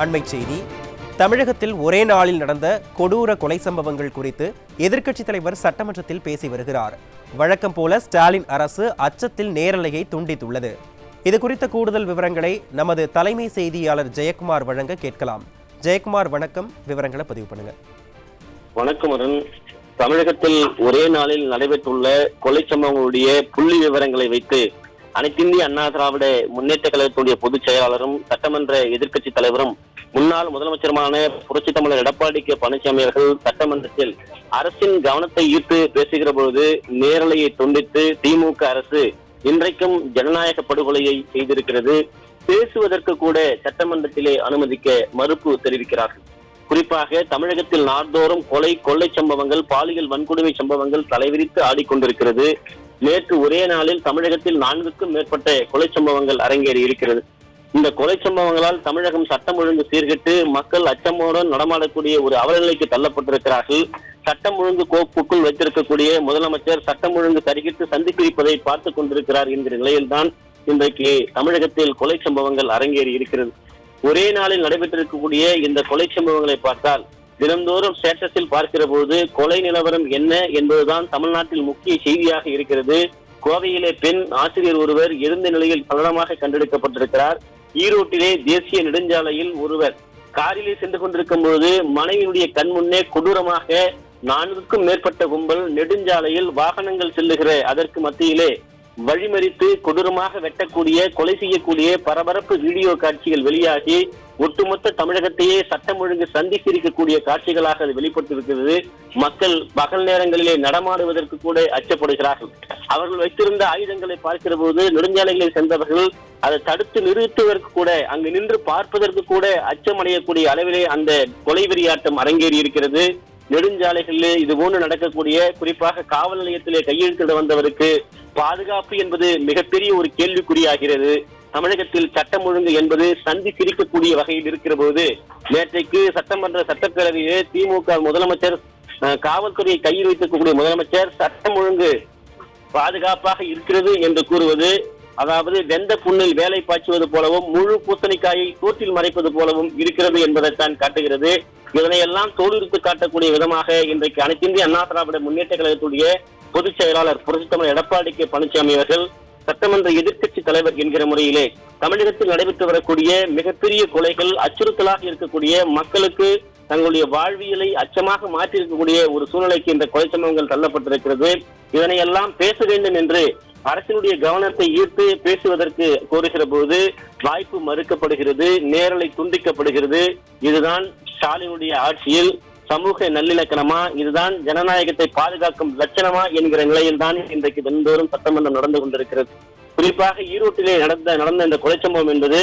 அண்மைச் செய்தி. தமிழகத்தில் ஒரே நாளில் நடந்த கொடூர கொலை சம்பவங்கள் குறித்து எதிர்க்கட்சித் தலைவர் சட்டமன்றத்தில் பேசி வருகிறார். வழக்கம் போல ஸ்டாலின் அரசு அச்சத்தில் நேரலையை துண்டித்துள்ளது. இது குறித்த கூடுதல் விவரங்களை நமது தலைமை செய்தியாளர் ஜெயக்குமார் வழங்க கேட்கலாம். ஜெயக்குமார், வணக்கம். விவரங்களை பதிவு பண்ணுங்க. வணக்கம் அருண். தமிழகத்தில் ஒரே நாளில் நடைபெற்றுள்ள கொலை சம்பவங்களுடைய புள்ளி விவரங்களை வைத்து அனைத்திந்திய அண்ணா திராவிட முன்னேற்ற கழகத்துடைய பொதுச் செயலாளரும் சட்டமன்ற எதிர்க்கட்சி தலைவரும் முன்னாள் முதலமைச்சருமான புரட்சித் தமிழர் எடப்பாடி கே பழனிசாமி அவர்கள் சட்டமன்றத்தில் அரசின் கவனத்தை ஈர்த்து பேசுகிற பொழுது நேரலையை துண்டித்து திமுக அரசு இன்றைக்கும் ஜனநாயக படுகொலையை செய்திருக்கிறது. பேசுவதற்கு கூட சட்டமன்றத்திலே அனுமதிக்க மறுப்பு தெரிவிக்கிறார்கள். குறிப்பாக தமிழகத்தில் நாள்தோறும் கொள்ளை சம்பவங்கள், பாலியல் வன்கொடுமை சம்பவங்கள் தலைவிரித்து ஆடிக்கொண்டிருக்கிறது. நேற்று ஒரே நாளில் தமிழகத்தில் 4க்கும் மேற்பட்ட கொலை சம்பவங்கள் அரங்கேறி இருக்கிறது. இந்த கொலை சம்பவங்களால் தமிழகம் சட்டம் ஒழுங்கு சீர்கெட்டு மக்கள் அச்சமோடு நடமாடக்கூடிய ஒரு அவலநிலைக்கு தள்ளப்பட்டிருக்கிறார்கள். சட்டம் ஒழுங்கு கோப்புக்குள் வைத்திருக்கக்கூடிய முதலமைச்சர் சட்டம் ஒழுங்கு சரிகிட்டு சந்திப்பிருப்பதை பார்த்துக் கொண்டிருக்கிறார் என்கிற நிலையில்தான் இன்றைக்கு தமிழகத்தில் கொலை சம்பவங்கள் அரங்கேறி இருக்கிறது. ஒரே நாளில் நடைபெற்றிருக்கக்கூடிய இந்த கொலை சம்பவங்களை பார்த்தால் தினந்தோறும் ஸ்டேட்டஸில் பார்க்கிற போது கொலை நிலவரம் என்ன என்பதுதான் தமிழ்நாட்டில் முக்கிய செய்தியாக இருக்கிறது. கோவையிலே பெண் ஆசிரியர் ஒருவர் இருந்த நிலையில் சடலமாக கண்டெடுக்கப்பட்டிருக்கிறார். ஈரோட்டிலே தேசிய நெடுஞ்சாலையில் ஒருவர் காரிலே சென்று கொண்டிருக்கும் பொழுது மனைவியுடைய கண் முன்னே கொடூரமாக 4க்கும் மேற்பட்ட கும்பல் நெடுஞ்சாலையில் வாகனங்கள் செல்லுகிற அதற்கு மத்தியிலே வழிமறித்து கொடூரமாக வெட்டக்கூடிய, கொலை செய்யக்கூடிய பரபரப்பு வீடியோ காட்சிகள் வெளியாகி ஒட்டுமொத்த தமிழகத்தையே சட்டம் ஒழுங்கு சந்தித்திருக்கக்கூடிய காட்சிகளாக அது வெளிப்பட்டிருக்கிறது. மக்கள் பகல் நேரங்களிலே நடமாடுவதற்கு கூட அச்சப்படுகிறார்கள். அவர்கள் வைத்திருந்த ஆயுதங்களை பார்க்கிற போது நெடுஞ்சாலைகளில் சென்றவர்கள் அதை தடுத்து நிறுத்துவதற்கு கூட, அங்கு நின்று பார்ப்பதற்கு கூட அச்சமடையக்கூடிய அளவிலே அந்த கொலை வெறியாட்டம் அரங்கேறி இருக்கிறது. நெடுஞ்சாலைகளிலே இது போன்று நடக்கக்கூடிய, குறிப்பாக காவல் நிலையத்திலே கையெழுத்திட வந்தவருக்கு பாதுகாப்பு என்பது மிகப்பெரிய ஒரு கேள்விக்குறியாகிறது. தமிழகத்தில் சட்டம் ஒழுங்கு என்பது சந்தி சிரிக்கக்கூடிய வகையில் இருக்கிற போது நேற்றைக்கு சட்டப்பேரவையிலே திமுக முதலமைச்சர், காவல்துறையை கையில் வைத்திருக்கக்கூடிய முதலமைச்சர் சட்டம் ஒழுங்கு பாதுகாப்பாக இருக்கிறது என்று கூறுவது, அதாவது வெந்த புண்ணில் வேலை பாய்ச்சுவது போலவும் முழு பூசணிக்காயை தோற்றில் மறைப்பது போலவும் இருக்கிறது என்பதைத்தான் காட்டுகிறது. இதனையெல்லாம் தோலுரித்து காட்டக்கூடிய விதமாக இன்றைக்கு அனைத்திந்திய அண்ணா திராவிட முன்னேற்ற கழகத்துடைய பொதுச் செயலாளர் புரட்சித் தமிழர் எடப்பாடி கே பழனிசாமி அவர்கள் சட்டமன்ற எதிர்க்கட்சி தலைவர் என்கிற முறையிலே தமிழகத்தில் நடைபெற்று வரக்கூடிய மிகப்பெரிய கொலைகள், அச்சுறுத்தலாக இருக்கக்கூடிய மக்களுக்கு தங்களுடைய வாழ்வியலை அச்சமாக மாற்றியிருக்கக்கூடிய ஒரு சூழ்நிலைக்கு இந்த கொலை சம்பவங்கள் தள்ளப்பட்டிருக்கிறது. இதனையெல்லாம் பேச வேண்டும் என்று அரசினுடைய கவனத்தை ஈர்த்து பேசுவதற்கு கோருகிற போது வாய்ப்பு மறுக்கப்படுகிறது, நேரலை துண்டிக்கப்படுகிறது. இதுதான் ஸ்டாலினுடைய ஆட்சியில் சமூக நல்லிணக்கணமா, இதுதான் ஜனநாயகத்தை பாதுகாக்கும் லட்சணமா என்கிற நிலையில் தான் இன்றைக்கு தினந்தோறும் சட்டமன்றம் நடந்து கொண்டிருக்கிறது. குறிப்பாக ஈரோட்டிலே நடந்த இந்த கொலை சம்பவம் என்பது,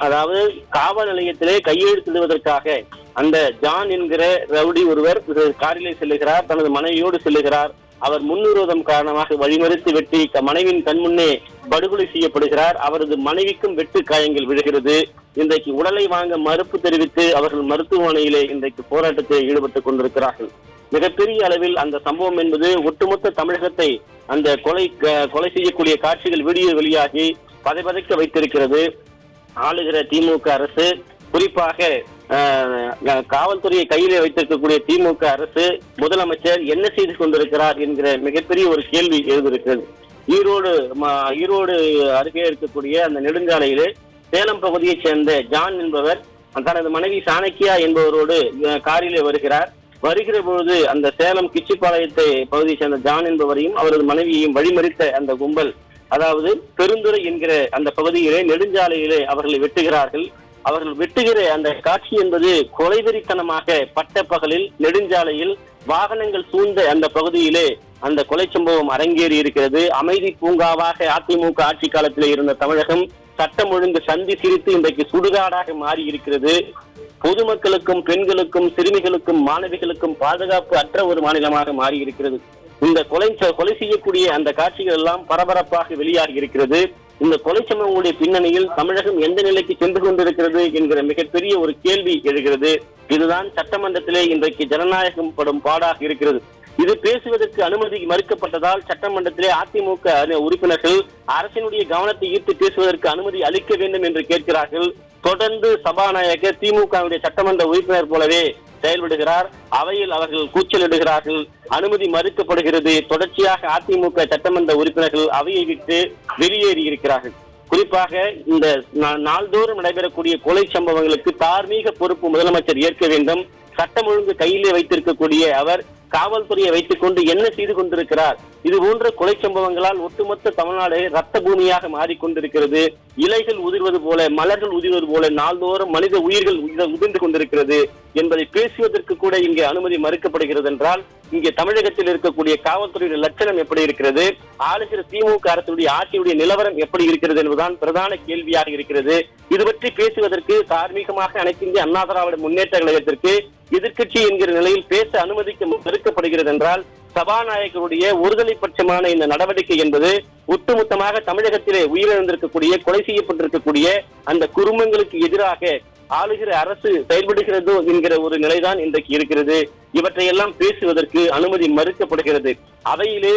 அதாவது காவல் நிலையத்திலே கையெழுத்திடுவதற்காக அந்த ஜான் என்கிற ரவுடி ஒருவர் காரிலே செல்லுகிறார், தனது மனைவியோடு செல்லுகிறார். அவர் முன்விரோதம் காரணமாக வழிமறித்து வெட்டி மனைவியின் கண்முன்னே படுகொலை செய்யப்படுகிறார். அவரது மனைவிக்கும் வெட்டு காயங்கள் விழுகிறது. இன்றைக்கு உடலை வாங்க மறுப்பு தெரிவித்து அவர்கள் மருத்துவமனையிலே இன்றைக்கு போராட்டத்தில் ஈடுபட்டுக் கொண்டிருக்கிறார்கள். மிகப்பெரிய அளவில் அந்த சம்பவம் என்பது ஒட்டுமொத்த தமிழகத்தை அந்த கொலை செய்யக்கூடிய காட்சிகள் வீடியோ வெளியாகி பதைபதைக்க வைத்திருக்கிறது. ஆளுகிற திமுக அரசு, குறிப்பாக காவல்துறையை கையிலே வைத்திருக்கக்கூடிய திமுக அரசு, முதலமைச்சர் என்ன செய்து கொண்டிருக்கிறார் என்கிற மிகப்பெரிய ஒரு கேள்வி எழுந்திருக்கிறது. ஈரோடு அருகே இருக்கக்கூடிய அந்த நெடுஞ்சாலையிலே சேலம் பகுதியைச் சேர்ந்த ஜான் என்பவர் தனது மனைவி சாணக்கியா என்பவரோடு காரிலே வருகிற பொழுது அந்த சேலம் கிச்சிப்பாளையத்தை பகுதியைச் சேர்ந்த ஜான் என்பவரையும் அவரது மனைவியையும் வழிமறித்த அந்த கும்பல், அதாவது பெருந்துறை என்கிற அந்த பகுதியிலே நெடுஞ்சாலையிலே அவர்களை வெட்டுகிறார்கள். அவர்கள் வெட்டுகிற அந்த காட்சி என்பது கொலைவெறித்தனமாக பட்ட பகலில் நெடுஞ்சாலையில் வாகனங்கள் சூழ்ந்த அந்த பகுதியிலே அந்த கொலை சம்பவம் அரங்கேறி இருக்கிறது. அமைதி பூங்காவாக அதிமுக ஆட்சி காலத்திலே இருந்த தமிழகம் சட்டம் ஒழுங்கு சந்தி சிரித்து இன்றைக்கு சுடுகாடாக மாறி இருக்கிறது. பொதுமக்களுக்கும், பெண்களுக்கும், சிறுமிகளுக்கும், மாணவிகளுக்கும் பாதுகாப்பு அற்ற ஒரு மாநிலமாக மாறி இருக்கிறது. இந்த கொலை செய்யக்கூடிய அந்த காட்சிகள் எல்லாம் பரபரப்பாக வெளியாகி இருக்கிறது. இந்த கொலை சம்பவங்களுடைய பின்னணியில் தமிழகம் எந்த நிலைக்கு சென்று கொண்டிருக்கிறது என்கிற மிகப்பெரிய ஒரு கேள்வி எழுகிறது. இதுதான் சட்டமன்றத்திலே இன்றைக்கு ஜனநாயகம் படும் பாடாக இருக்கிறது. இது பேசுவதற்கு அனுமதி மறுக்கப்பட்டதால் சட்டமன்றத்திலே அதிமுக உறுப்பினர்கள் அரசினுடைய கவனத்தை ஈர்த்து பேசுவதற்கு அனுமதி அளிக்க வேண்டும் என்று கேட்கிறார்கள். தொடர்ந்து சபாநாயகர் திமுகவுடைய சட்டமன்ற உறுப்பினர் போலவே செயல்படுகிறார். அவையில் அவர்கள் கூச்சலிடுகிறார்கள், அனுமதி மறுக்கப்படுகிறது. தொடர்ச்சியாக அதிமுக சட்டமன்ற உறுப்பினர்கள் அவையை விட்டு வெளியேறி இருக்கிறார்கள். குறிப்பாக இந்த நாள்தோறும் நடைபெறக்கூடிய கொலை சம்பவங்களுக்கு தார்மீக பொறுப்பு முதலமைச்சர் ஏற்க வேண்டும். சட்டம் ஒழுங்கு கையிலே வைத்திருக்கக்கூடிய அவர் காவல்துறையை வைத்துக் கொண்டு என்ன செய்து கொண்டிருக்கிறார்? இது போன்ற கொலை சம்பவங்களால் ஒட்டுமொத்த தமிழ்நாடு ரத்த பூமியாக மாறிக்கொண்டிருக்கிறது. இலைகள் உதிர்வது போல, மலர்கள் உதிர்வது போல நாள்தோறும் மனித உயிர்கள் உதிர்ந்து கொண்டிருக்கிறது என்பதை பேசுவதற்கு கூட இங்கே அனுமதி மறுக்கப்படுகிறது என்றால் இங்கே தமிழகத்தில் இருக்கக்கூடிய காவல்துறையுடைய லட்சணம் எப்படி இருக்கிறது, ஆளுகிற திமுக அரசுடைய ஆட்சியுடைய நிலவரம் எப்படி இருக்கிறது என்பதுதான் பிரதான கேள்வியாக இருக்கிறது. இது பற்றி பேசுவதற்கு தார்மீகமாக அனைத்து இந்திய அண்ணா திராவிட முன்னேற்ற கழகத்திற்கு எதிர்க்கட்சி என்கிற நிலையில் பேச அனுமதிக்க மறுக்கப்படுகிறது என்றால் சபாநாயகருடைய ஒருதலை பட்சமான இந்த நடவடிக்கை என்பது ஒட்டுமொத்தமாக தமிழகத்திலே உயிரிழந்திருக்கக்கூடிய, கொலை செய்யப்பட்டிருக்கக்கூடிய அந்த குடும்பங்களுக்கு எதிராக ஆளுகிற அரசு செயல்படுகிறதோ என்கிற ஒரு நிலைதான் இன்றைக்கு இருக்கிறது. இவற்றையெல்லாம் பேசுவதற்கு அனுமதி மறுக்கப்படுகிறது. அவையிலே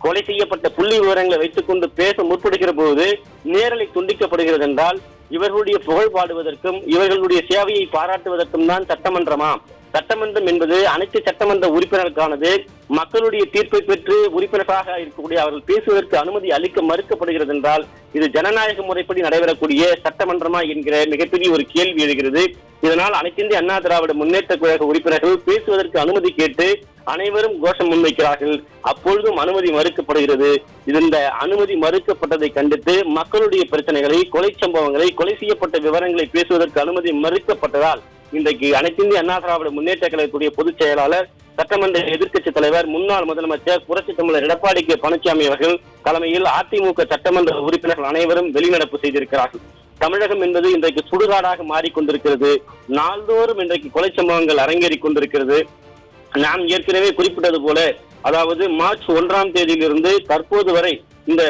கொலை செய்யப்பட்ட புள்ளி விவரங்களை வைத்துக் கொண்டு பேச முற்படுகிற போது நேரலை துண்டிக்கப்படுகிறது என்றால் இவர்களுடைய புகழ் பாடுவதற்கும் இவர்களுடைய சேவையை பாராட்டுவதற்கும் தான் சட்டமன்றமா? சட்டமன்றம் என்பது அனைத்து சட்டமன்ற உறுப்பினருக்கானது. மக்களுடைய தீர்ப்பை பெற்று உறுப்பினராக இருக்கக்கூடிய அவர்கள் பேசுவதற்கு அனுமதி அளிக்க மறுக்கப்படுகிறது என்றால் இது ஜனநாயக முறைப்படி நடைபெறக்கூடிய சட்டமன்றமா என்கிற மிகப்பெரிய ஒரு கேள்வி எழுகிறது. இதனால் அனைத்து இந்திய அண்ணா திராவிட முன்னேற்ற கழக உறுப்பினர்கள் பேசுவதற்கு அனுமதி கேட்டு அனைவரும் கோஷம் முன்வைக்கிறார்கள். அப்பொழுதும் அனுமதி மறுக்கப்படுகிறது. இந்த அனுமதி மறுக்கப்பட்டதை கண்டித்து மக்களுடைய பிரச்சனைகளை, கொலை சம்பவங்களை, கொலை செய்யப்பட்ட விவரங்களை பேசுவதற்கு அனுமதி மறுக்கப்பட்டதால் இன்றைக்கு அனைத்து இந்திய அண்ணா திராவிட முன்னேற்ற கழகத்துடைய பொதுச் செயலாளர், சட்டமன்ற எதிர்க்கட்சி தலைவர், முன்னாள் முதலமைச்சர் புரட்சி தமிழர் எடப்பாடி கே பழனிசாமி அவர்கள் தலைமையில் அதிமுக சட்டமன்ற உறுப்பினர்கள் அனைவரும் வெளிநடப்பு செய்திருக்கிறார்கள். தமிழகம் என்பது இன்றைக்கு சுடுகாடாக மாறிக்கொண்டிருக்கிறது. நாள்தோறும் இன்றைக்கு கொலை சம்பவங்கள் அரங்கேறிக் கொண்டிருக்கிறது. நான் ஏற்கனவே குறிப்பிட்டது போல, அதாவது மார்ச் 1ஆம் தேதியிலிருந்து தற்போது வரை இந்த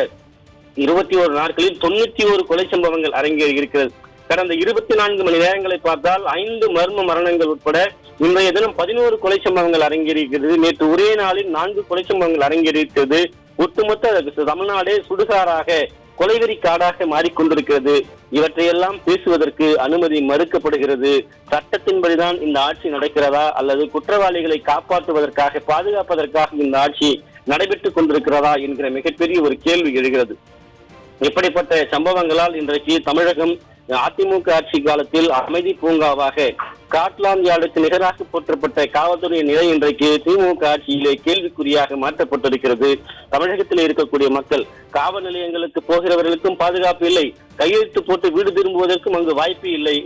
21 நாட்களில் 91 கொலை சம்பவங்கள் அரங்கேறி இருக்கிறது. கடந்த 24 மணி நேரங்களை பார்த்தால் 5 மர்ம மரணங்கள் உட்பட இன்றைய தினம் 11 கொலை சம்பவங்கள் அரங்கேறியிருக்கிறது. நேற்று ஒரே நாளில் 4 கொலை சம்பவங்கள் அரங்கேறியிருக்கிறது. ஒட்டுமொத்த தமிழ்நாடே சுடுகாடாக, கொலைவெறி காடாக மாறிக்கொண்டிருக்கிறது. இவற்றையெல்லாம் பேசுவதற்கு அனுமதி மறுக்கப்படுகிறது. சட்டத்தின்படிதான் இந்த ஆட்சி நடக்கிறதா அல்லது குற்றவாளிகளை காப்பாற்றுவதற்காக, பாதுகாப்பதற்காக இந்த ஆட்சி நடைபெற்றுக் கொண்டிருக்கிறதா என்கிற மிகப்பெரிய ஒரு கேள்வி எழுகிறது. இப்படிப்பட்ட சம்பவங்களால் இன்றைக்கு தமிழகம் அதிமுக ஆட்சி காலத்தில் அமைதி பூங்காவாக, ஸ்காட்லாந்து யார்டுக்கு நிகராக போற்றப்பட்ட காவல்துறை நிலை இன்றைக்கு திமுக ஆட்சியிலே கேள்விக்குறியாக மாற்றப்பட்டிருக்கிறது. தமிழகத்தில் இருக்கக்கூடிய மக்கள் காவல் நிலையங்களுக்கு போகிறவர்களுக்கும் பாதுகாப்பு இல்லை, கையெழுத்து போட்டு வீடு திரும்புவதற்கும் அங்கு வாய்ப்பு இல்லை,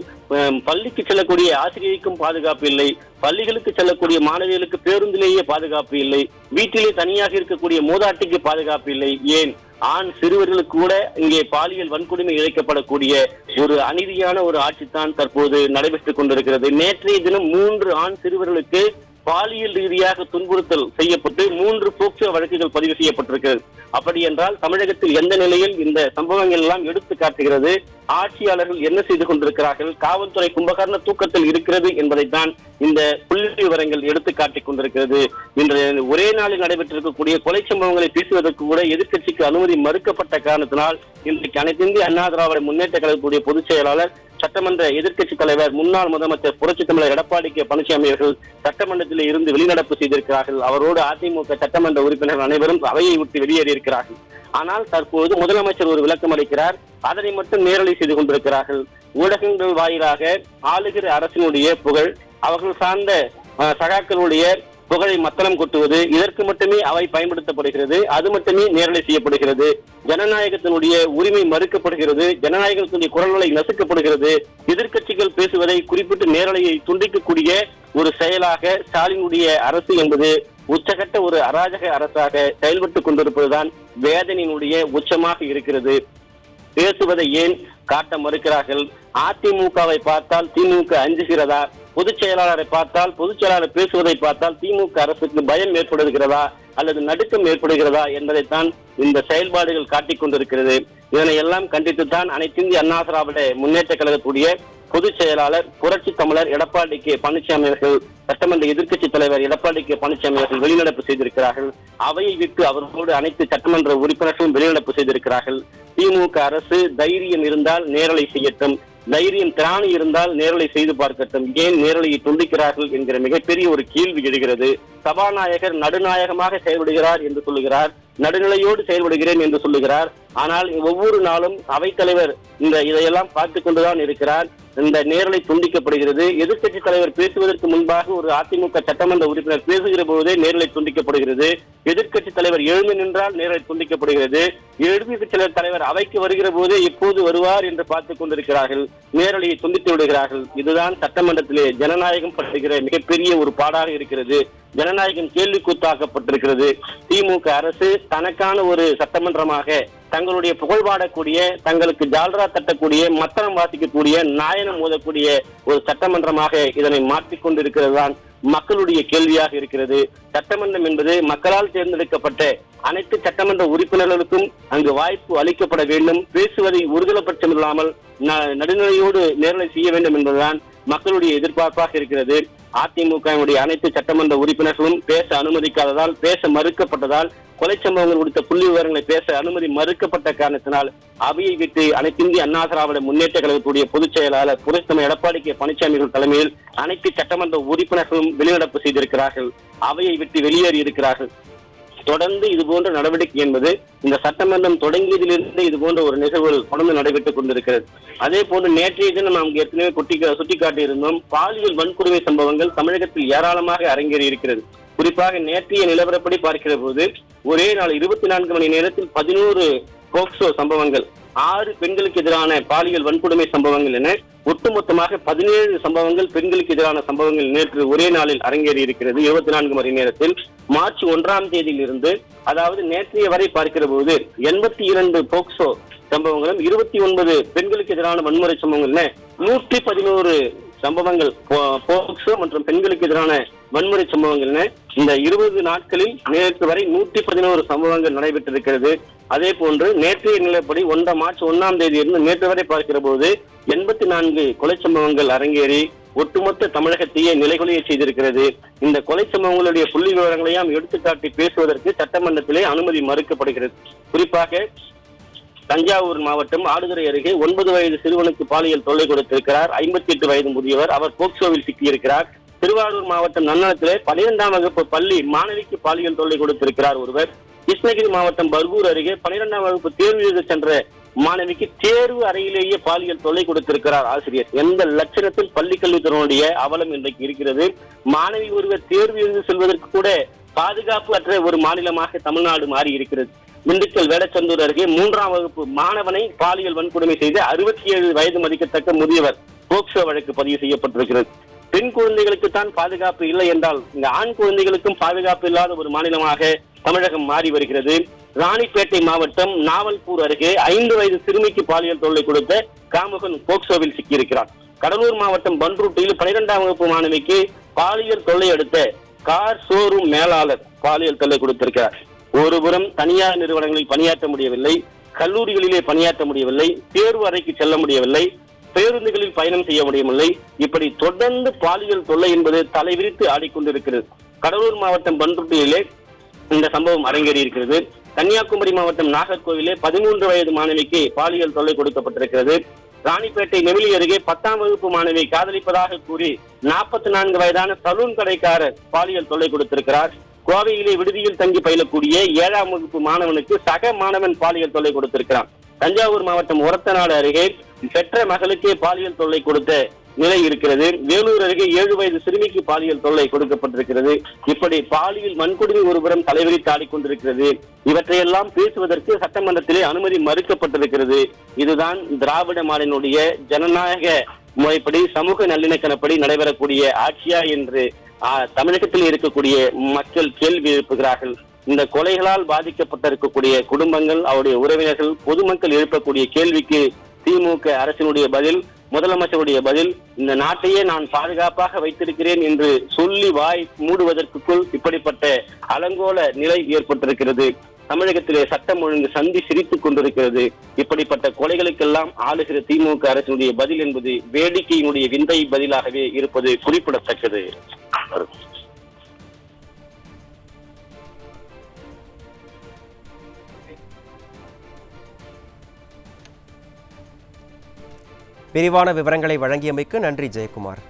பள்ளிக்கு செல்லக்கூடிய ஆசிரியருக்கும் பாதுகாப்பு இல்லை, பள்ளிகளுக்கு செல்லக்கூடிய மாணவிகளுக்கு பேருந்திலேயே பாதுகாப்பு இல்லை, வீட்டிலே தனியாக இருக்கக்கூடிய மூதாட்டிக்கு பாதுகாப்பு இல்லை. ஏன் ஆண் சிறுவர்களுக்கு கூட இங்கே பாலியல் வன்கொடுமை இழைக்கப்படக்கூடிய ஒரு அநீதியான ஒரு ஆட்சி தான் தற்போது நடைபெற்றுக் கொண்டிருக்கிறது. நேற்றைய தினம் 3 ஆண் சிறுவர்களுக்கு பாலியல் ரீதியாக துன்புறுத்தல் செய்யப்பட்டு 3 போக்சோ வழக்குகள் பதிவு செய்யப்பட்டிருக்கிறது. அப்படி என்றால் தமிழகத்தில் எந்த நிலையில் இந்த சம்பவங்கள் எல்லாம் எடுத்து காட்டுகிறது? ஆட்சியாளர்கள் என்ன செய்து கொண்டிருக்கிறார்கள்? காவல்துறை கும்பகர்ண தூக்கத்தில் இருக்கிறது என்பதைத்தான் இந்த புள்ளி விவரங்கள் எடுத்து காட்டிக் கொண்டிருக்கிறது. இன்று ஒரே நாளில் நடைபெற்றிருக்கக்கூடிய கொலை சம்பவங்களை பேசுவதற்கு கூட எதிர்க்கட்சிக்கு அனுமதி மறுக்கப்பட்ட காரணத்தினால் இன்றைக்கு அனைத்து இந்திய அண்ணா திராவிட முன்னேற்ற கழகத்துடைய பொதுச் செயலாளர், சட்டமன்ற எதிர்க்கட்சி தலைவர், முன்னாள் முதலமைச்சர் புரட்சி தமிழர் எடப்பாடி கே பழனிசாமி அவர்கள் சட்டமன்றத்தில் இருந்து வெளிநடப்பு செய்திருக்கிறார்கள். அவரோடு அதிமுக சட்டமன்ற உறுப்பினர்கள் அனைவரும் அவையை விட்டு வெளியேறியிருக்கிறார்கள். ஆனால் தற்போது முதலமைச்சர் ஒரு விளக்கம் அளிக்கிறார். அதனை மட்டும் நேரலை செய்து கொண்டிருக்கிறார்கள். ஊடகங்கள் வாயிலாக ஆளுகிற அரசினுடைய புகழ், அவர்கள் சார்ந்த சகாக்களுடைய புகழை மத்தளம் கொட்டுவது, இதற்கு மட்டுமே அவை பயன்படுத்தப்படுகிறது. அது மட்டுமே நேரலை செய்யப்படுகிறது. ஜனநாயகத்தினுடைய உரிமை மறுக்கப்படுகிறது. ஜனநாயகத்தினுடைய குரல்களை நசுக்கப்படுகிறது. எதிர்க்கட்சிகள் பேசுவதை குறிப்பிட்டு நேரலையை துண்டிக்கக்கூடிய ஒரு செயலாக ஸ்டாலினுடைய அரசு என்பது உச்சகட்ட ஒரு அராஜக அரசாக செயல்பட்டுக் கொண்டிருப்பதுதான் வேதனையினுடைய உச்சமாக இருக்கிறது. பேசுவதை ஏன் காட்ட மறுக்கிறார்கள்? அதிமுகவை பார்த்தால் திமுக அஞ்சுகிறதா? பொதுச் செயலாளரை பார்த்தால், பொதுச் செயலாளர் பேசுவதை பார்த்தால் திமுக அரசுக்கு பயம் ஏற்படுகிறதா அல்லது நடுக்கம் ஏற்படுகிறதா என்பதைத்தான் இந்த செயல்பாடுகள் காட்டிக் கொண்டிருக்கிறது. இதனை எல்லாம் கண்டித்துத்தான் அனைத்து இந்திய அண்ணா திராவிட முன்னேற்ற கழகத்துடைய பொதுச் செயலாளர் புரட்சி தமிழர் எடப்பாடி கே பழனிசாமி அவர்கள், சட்டமன்ற எதிர்க்கட்சி தலைவர் எடப்பாடி கே பழனிசாமி அவர்கள் வெளிநடப்பு செய்திருக்கிறார்கள். அவையை விட்டு அவர்களோடு அனைத்து சட்டமன்ற உறுப்பினர்களும் வெளிநடப்பு செய்திருக்கிறார்கள். திமுக அரசு தைரியம் இருந்தால் நேரலை செய்யட்டும், தைரியம் திராணி இருந்தால் நேரலை செய்து பார்க்கட்டும், ஏன் நேரலையை துண்டிக்கிறார்கள் என்கிற மிகப்பெரிய ஒரு கேள்வி எழுகிறது. சபாநாயகர் நடுநாயகமாக செயல்படுகிறார் என்று சொல்லுகிறார், நடுநிலையோடு செயல்படுகிறேன் என்று சொல்லுகிறார். ஆனால் ஒவ்வொரு நாளும் அவைத்தலைவர் இதையெல்லாம் பார்த்து கொண்டுதான் இருக்கிறார். இந்த நேரலை துண்டிக்கப்படுகிறது. எதிர்க்கட்சி தலைவர் பேசுவதற்கு முன்பாக ஒரு அதிமுக சட்டமன்ற உறுப்பினர் பேசுகிற போதே நேரலை துண்டிக்கப்படுகிறது. எதிர்க்கட்சி தலைவர் எழுந்து நின்றால் நேரலை துண்டிக்கப்படுகிறது. எதிர்க்கட்சி தலைவர் அவைக்கு வருகிற போதே எப்போது வருவார் என்று பார்த்துக் கொண்டிருக்கிறார்கள், நேரலையை துண்டித்து விடுகிறார்கள். இதுதான் சட்டமன்றத்திலே ஜனநாயகம் படுகிற மிகப்பெரிய ஒரு பாடாக இருக்கிறது. ஜனநாயகம் கேள்விக்குத்தாக்கப்பட்டிருக்கிறது. திமுக அரசு தனக்கான ஒரு சட்டமன்றமாக தங்களுடைய புகழ்பாடக்கூடிய, தங்களுக்கு ஜால்ரா தட்டக்கூடிய, மத்தனம் வாசிக்கக்கூடிய, நாயனம் மோதக்கூடிய ஒரு சட்டமன்றமாக இதனை மாற்றிக்கொண்டிருக்கிறது தான் மக்களுடைய கேள்வியாக இருக்கிறது. சட்டமன்றம் என்பது மக்களால் தேர்ந்தெடுக்கப்பட்ட அனைத்து சட்டமன்ற உறுப்பினர்களுக்கும் அங்கு வாய்ப்பு அளிக்கப்பட வேண்டும். பேசுவதை ஒருதலைபட்சம் இல்லாமல் நடுநிலையோடு நேரலை செய்ய வேண்டும் என்பதுதான் மக்களுடைய எதிர்பார்ப்பாக இருக்கிறது. அதிமுகவுடைய அனைத்து சட்டமன்ற உறுப்பினர்களும் பேச அனுமதிக்காததால், பேச மறுக்கப்பட்டதால், கொலை சம்பவங்கள் குறித்த புள்ளி விவரங்களை பேச அனுமதி மறுக்கப்பட்ட காரணத்தினால் அவையை விட்டு அனைத்து இந்திய அண்ணா திராவிட முன்னேற்ற கழகத்துடைய பொதுச் செயலாளர் புரட்சித்தலைவர் எடப்பாடி கே பழனிசாமிகள் தலைமையில் அனைத்து சட்டமன்ற உறுப்பினர்களும் வெளிநடப்பு செய்திருக்கிறார்கள், அவையை விட்டு வெளியேறி இருக்கிறார்கள். தொடர்ந்து இது போன்ற நடவடிக்கை என்பது இந்த சட்டமன்றம் தொடங்கியதிலிருந்து இது போன்ற ஒரு நிகழ்வுகள் தொடர்ந்து நடைபெற்றுக் கொண்டிருக்கிறது. அதே போன்று நேற்றைய தினம் நாம் ஏற்கனவே சுட்டிக்காட்டியிருந்தோம், பாலியல் வன்கொடுமை சம்பவங்கள் தமிழகத்தில் ஏராளமாக அரங்கேறி இருக்கிறது. குறிப்பாக நேற்றைய நிலவரப்படி பார்க்கிற போது ஒரே நாள் 24 மணி நேரத்தில் 11 போக்சோ சம்பவங்கள், 6 பெண்களுக்கு எதிரான பாலியல் வன்கொடுமை சம்பவங்கள் என ஒட்டுமொத்தமாக 17 சம்பவங்கள் பெண்களுக்கு எதிரான சம்பவங்கள் நேற்று ஒரே நாளில் அரங்கேறி இருக்கிறது. 24 மணி நேரத்தில் மார்ச் 1ஆம் தேதியிலிருந்து, அதாவது நேற்றைய வரை பார்க்கிற போது 82 போக்சோ சம்பவங்களும் 29 பெண்களுக்கு எதிரான வன்முறை சம்பவங்கள் என 111 சம்பவங்கள் போக்சோ மற்றும் பெண்களுக்கு எதிரான வன்முறை சம்பவங்கள் என இந்த 20 நாட்களில் நேற்று வரை 111 சம்பவங்கள் நடைபெற்றிருக்கிறது. அதே போன்று நேற்றைய நிலைப்படி மார்ச் 1ஆம் தேதியிலிருந்து நேற்று வரை பார்க்கிற போது 84 கொலை சம்பவங்கள் அரங்கேறி ஒட்டுமொத்த தமிழகத்தையே நிலைகுலைய செய்திருக்கிறது. இந்த கொலை சம்பவங்களுடைய புள்ளி விவரங்களையும் எடுத்துக்காட்டி பேசுவதற்கு சட்டமன்றத்திலே அனுமதி மறுக்கப்படுகிறது. குறிப்பாக தஞ்சாவூர் மாவட்டம் ஆடுதுறை அருகே 9 வயது சிறுவனுக்கு பாலியல் தொல்லை கொடுத்திருக்கிறார் 58 வயது முதியவர், அவர் போக்சோவில் சிக்கியிருக்கிறார். திருவாரூர் மாவட்டம் நன்னலத்திலே 12ஆம் வகுப்பு பள்ளி மாணவிக்கு பாலியல் தொல்லை கொடுத்திருக்கிறார் ஒருவர். கிருஷ்ணகிரி மாவட்டம் பர்கூர் அருகே 12ஆம் வகுப்பு தேர்வு எழுத சென்ற மாணவிக்கு தேர்வு அறையிலேயே பாலியல் தொல்லை கொடுத்திருக்கிறார் ஆசிரியர். எந்த லட்சணத்தில் பள்ளி கல்வித்துறையினுடைய அவலம் இன்றைக்கு இருக்கிறது. மாணவி ஒருவர் தேர்வு எழுதி செல்வதற்கு கூட பாதுகாப்பு அற்ற ஒரு மாநிலமாக தமிழ்நாடு மாறி இருக்கிறது. திண்டுக்கல் வேடச்சந்தூர் அருகே 3ஆம் வகுப்பு மாணவனை பாலியல் வன்கொடுமை செய்து 67 வயது மதிக்கத்தக்க முதியவர் போக்சோ வழக்கு பதிவு செய்யப்பட்டிருக்கிறது. பெண் குழந்தைகளுக்கு தான் பாதுகாப்பு இல்லை என்றால் இந்த ஆண் குழந்தைகளுக்கும் பாதுகாப்பு இல்லாத ஒரு மாநிலமாக தமிழகம் மாறி வருகிறது. ராணிப்பேட்டை மாவட்டம் நாவல்பூர் அருகே 5 வயது சிறுமிக்கு பாலியல் தொல்லை கொடுத்த காமுகன் போக்சோவில் சிக்கியிருக்கிறார். கடலூர் மாவட்டம் பன்ருட்டியில் 12ஆம் வகுப்பு மாணவிக்கு பாலியல் தொல்லை அடுத்த கார் ஷோரூம் மேலாளர் பாலியல் தொல்லை கொடுத்திருக்கிறார். ஒருபுறம் தனியார் நிறுவனங்களில் பணியாற்ற முடியவில்லை, கல்லூரிகளிலே பணியாற்ற முடியவில்லை, தேர்வு அறைக்கு செல்ல முடியவில்லை, பேருந்துகளில் பயணம் செய்ய முடியவில்லை. இப்படி தொடர்ந்து பாலியல் தொல்லை என்பது தலைவிரித்து ஆடிக்கொண்டிருக்கிறது. கடலூர் மாவட்டம் பன்ருட்டியிலே இந்த சம்பவம் அரங்கேறி இருக்கிறது. கன்னியாகுமரி மாவட்டம் நாகர்கோவிலே 13 வயது மாணவிக்கு பாலியல் தொல்லை கொடுக்கப்பட்டிருக்கிறது. ராணிப்பேட்டை நெமிலி அருகே 10ஆம் வகுப்பு மாணவி காதலிப்பதாக கூறி 44 வயதான சலூன் கடைக்காரர் பாலியல் தொல்லை கொடுத்திருக்கிறார். கோவையிலே விடுதியில் தங்கி பயிலக்கூடிய 7ஆம் வகுப்பு மாணவனுக்கு சக மாணவன் பாலியல் தொல்லை கொடுத்திருக்கிறான். தஞ்சாவூர் மாவட்டம் ஒரத்தநாடு அருகே பெற்ற மகளுக்கே பாலியல் தொல்லை கொடுத்த நிலை இருக்கிறது. வேலூர் அருகே 7 வயது சிறுமிக்கு பாலியல் தொல்லை கொடுக்கப்பட்டிருக்கிறது. இப்படி பாலியல் வன்கொடுமை ஒருபுறம் தலைவிரித்து ஆடிக்கொண்டிருக்கிறது. இவற்றையெல்லாம் பேசுவதற்கு சட்டமன்றத்திலே அனுமதி மறுக்கப்பட்டிருக்கிறது. இதுதான் திராவிட மாடலினுடைய ஜனநாயக முறைப்படி சமூக நல்லிணக்கணப்படி நடைபெறக்கூடிய ஆட்சியா என்று தமிழகத்தில் இருக்கக்கூடிய மக்கள் கேள்வி எழுப்புகிறார்கள். இந்த கொலைகளால் பாதிக்கப்பட்டிருக்கக்கூடிய குடும்பங்கள், அவருடைய உறவினர்கள், பொதுமக்கள் எழுப்பக்கூடிய கேள்விக்கு திமுக அரசினுடைய பதில், முதலமைச்சருடைய பதில், இந்த நாட்டையே நான் பாதுகாப்பாக வைத்திருக்கிறேன் என்று சொல்லி வாய் மூடுவதற்குள் இப்படிப்பட்ட அலங்கோல நிலை ஏற்பட்டிருக்கிறது. தமிழகத்திலே சட்டம் ஒழுங்கு சந்தி சிரித்துக் கொண்டிருக்கிறது. இப்படிப்பட்ட கொலைகளுக்கெல்லாம் ஆளுகிற திமுக அரசினுடைய பதில் என்பது வேடிக்கையினுடைய விந்தை பதிலாகவே இருப்பது குறிப்பிடத்தக்கது. விரிவான விவரங்களை வழங்கியமைக்கு நன்றி ஜெயக்குமார்.